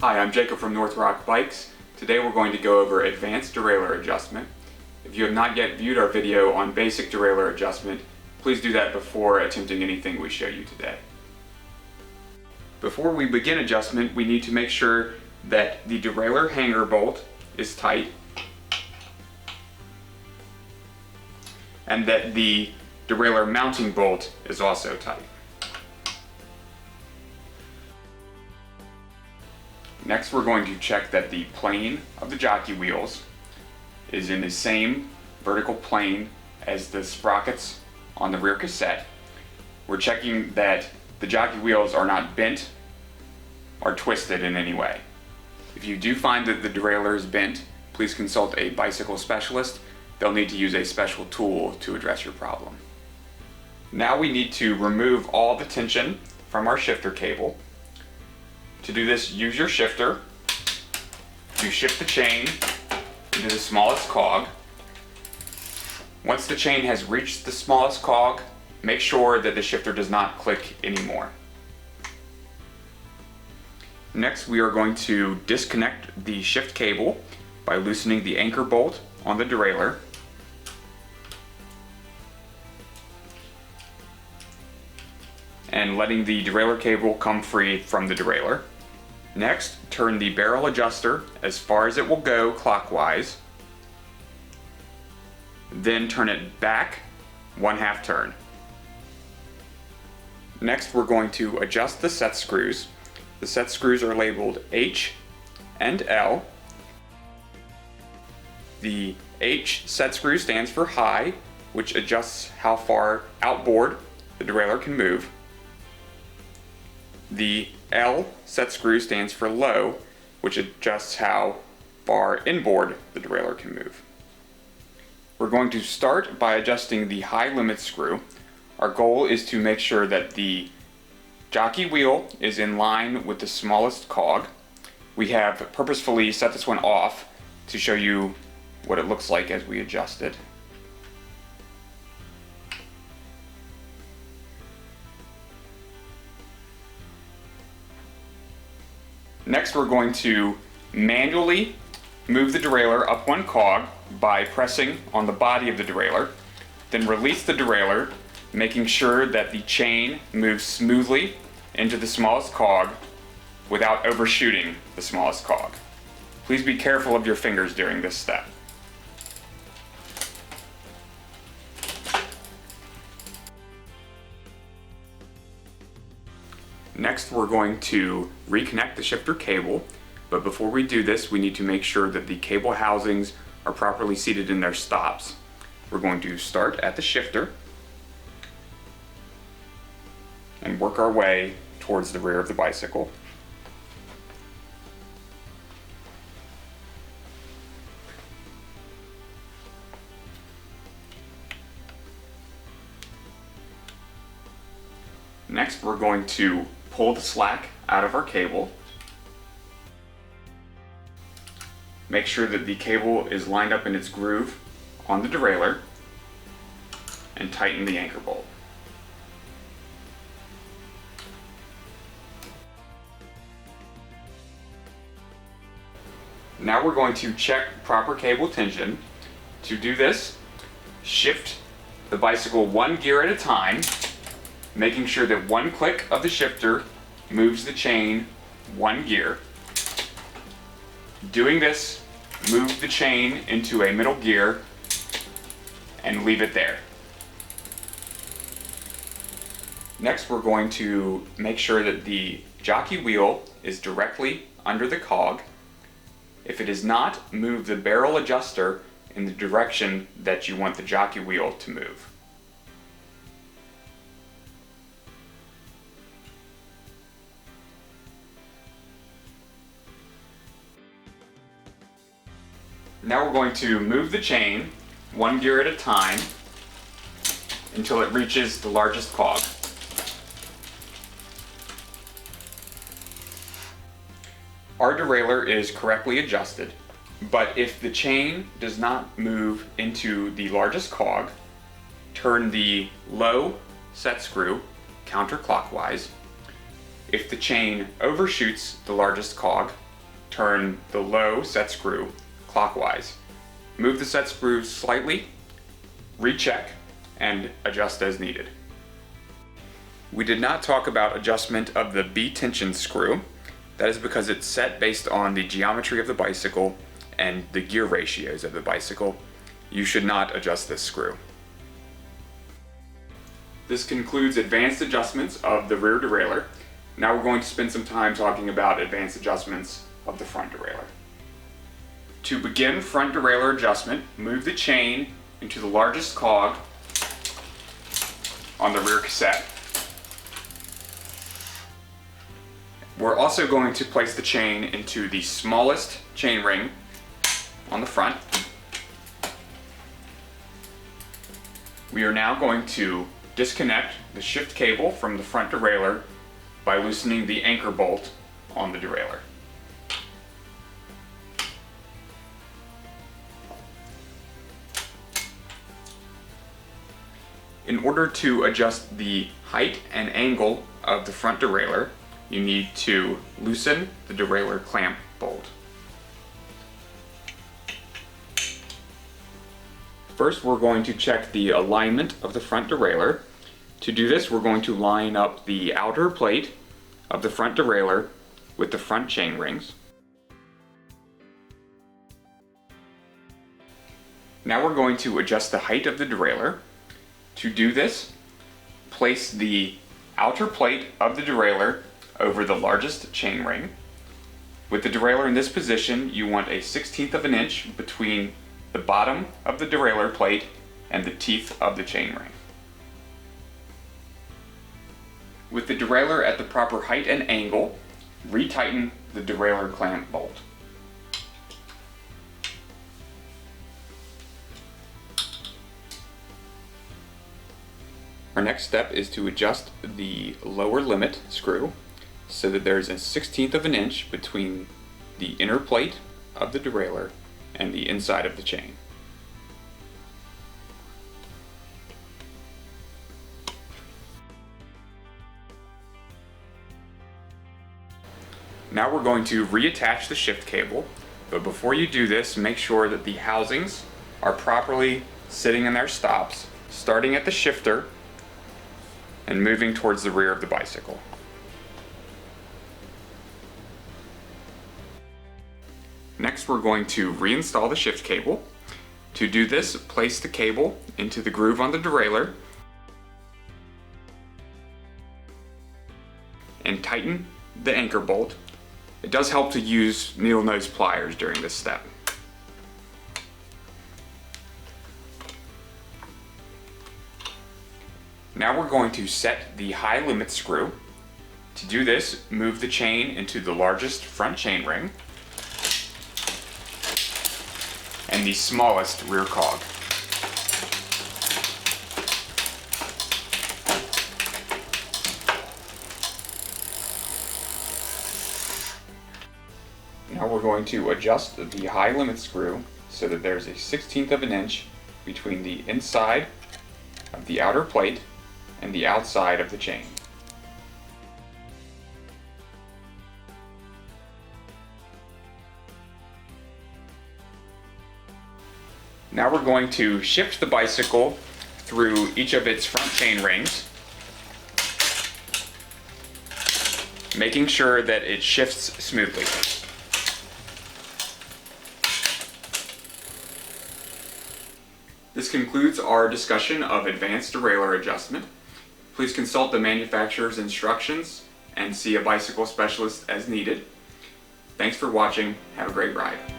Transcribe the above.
Hi, I'm Jacob from North Rock Bikes. Today we're going to go over advanced derailleur adjustment. If you have not yet viewed our video on basic derailleur adjustment, please do that before attempting anything we show you today. Before we begin adjustment, we need to make sure that the derailleur hanger bolt is tight and that the derailleur mounting bolt is also tight. Next, we're going to check that the plane of the jockey wheels is in the same vertical plane as the sprockets on the rear cassette. We're checking that the jockey wheels are not bent or twisted in any way. If you do find that the derailleur is bent, please consult a bicycle specialist. They'll need to use a special tool to address your problem. Now we need to remove all the tension from our shifter cable. To do this, use your shifter to shift the chain into the smallest cog. Once the chain has reached the smallest cog, make sure that the shifter does not click anymore. Next, we are going to disconnect the shift cable by loosening the anchor bolt on the derailleur. And letting the derailleur cable come free from the derailleur. Next, turn the barrel adjuster as far as it will go clockwise. Then turn it back 1/2 turn. Next, we're going to adjust the set screws. The set screws are labeled H and L. The H set screw stands for high, which adjusts how far outboard the derailleur can move. The L set screw stands for low, which adjusts how far inboard the derailleur can move. We're going to start by adjusting the high limit screw. Our goal is to make sure that the jockey wheel is in line with the smallest cog. We have purposefully set this one off to show you what it looks like as we adjust it. Next, we're going to manually move the derailleur up one cog by pressing on the body of the derailleur, then release the derailleur, making sure that the chain moves smoothly into the smallest cog without overshooting the smallest cog. Please be careful of your fingers during this step. Next, we're going to reconnect the shifter cable, but before we do this, we need to make sure that the cable housings are properly seated in their stops. We're going to start at the shifter and work our way towards the rear of the bicycle. Next, we're going to pull the slack out of our cable. Make sure that the cable is lined up in its groove on the derailleur and tighten the anchor bolt. Now we're going to check proper cable tension. To do this, shift the bicycle one gear at a time, making sure that one click of the shifter moves the chain one gear. Doing this, move the chain into a middle gear and leave it there. Next, we're going to make sure that the jockey wheel is directly under the cog. If it is not, move the barrel adjuster in the direction that you want the jockey wheel to move. Now we're going to move the chain one gear at a time until it reaches the largest cog. Our derailleur is correctly adjusted, but if the chain does not move into the largest cog, turn the low set screw counterclockwise. If the chain overshoots the largest cog, turn the low set screw clockwise. Move the set screws slightly, recheck, and adjust as needed. We did not talk about adjustment of the B tension screw. That is because it's set based on the geometry of the bicycle and the gear ratios of the bicycle. You should not adjust this screw. This concludes advanced adjustments of the rear derailleur. Now we're going to spend some time talking about advanced adjustments of the front derailleur. To begin front derailleur adjustment, move the chain into the largest cog on the rear cassette. We're also going to place the chain into the smallest chain ring on the front. We are now going to disconnect the shift cable from the front derailleur by loosening the anchor bolt on the derailleur. In order to adjust the height and angle of the front derailleur, you need to loosen the derailleur clamp bolt. First, we're going to check the alignment of the front derailleur. To do this, we're going to line up the outer plate of the front derailleur with the front chain rings. Now we're going to adjust the height of the derailleur. To do this, place the outer plate of the derailleur over the largest chain ring. With the derailleur in this position, you want a 1/16 of an inch between the bottom of the derailleur plate and the teeth of the chain ring. With the derailleur at the proper height and angle, retighten the derailleur clamp bolt. Our next step is to adjust the lower limit screw so that there's a 1/16 of an inch between the inner plate of the derailleur and the inside of the chain. Now we're going to reattach the shift cable, but before you do this, make sure that the housings are properly sitting in their stops, starting at the shifter and moving towards the rear of the bicycle. Next, we're going to reinstall the shift cable. To do this, place the cable into the groove on the derailleur and tighten the anchor bolt. It does help to use needle nose pliers during this step. Now we're going to set the high limit screw. To do this, move the chain into the largest front chain ring and the smallest rear cog. Now we're going to adjust the high limit screw so that there's a 1/16 of an inch between the inside of the outer plate and the outside of the chain. Now we're going to shift the bicycle through each of its front chain rings, making sure that it shifts smoothly. This concludes our discussion of advanced derailleur adjustment. Please consult the manufacturer's instructions and see a bicycle specialist as needed. Thanks for watching. Have a great ride.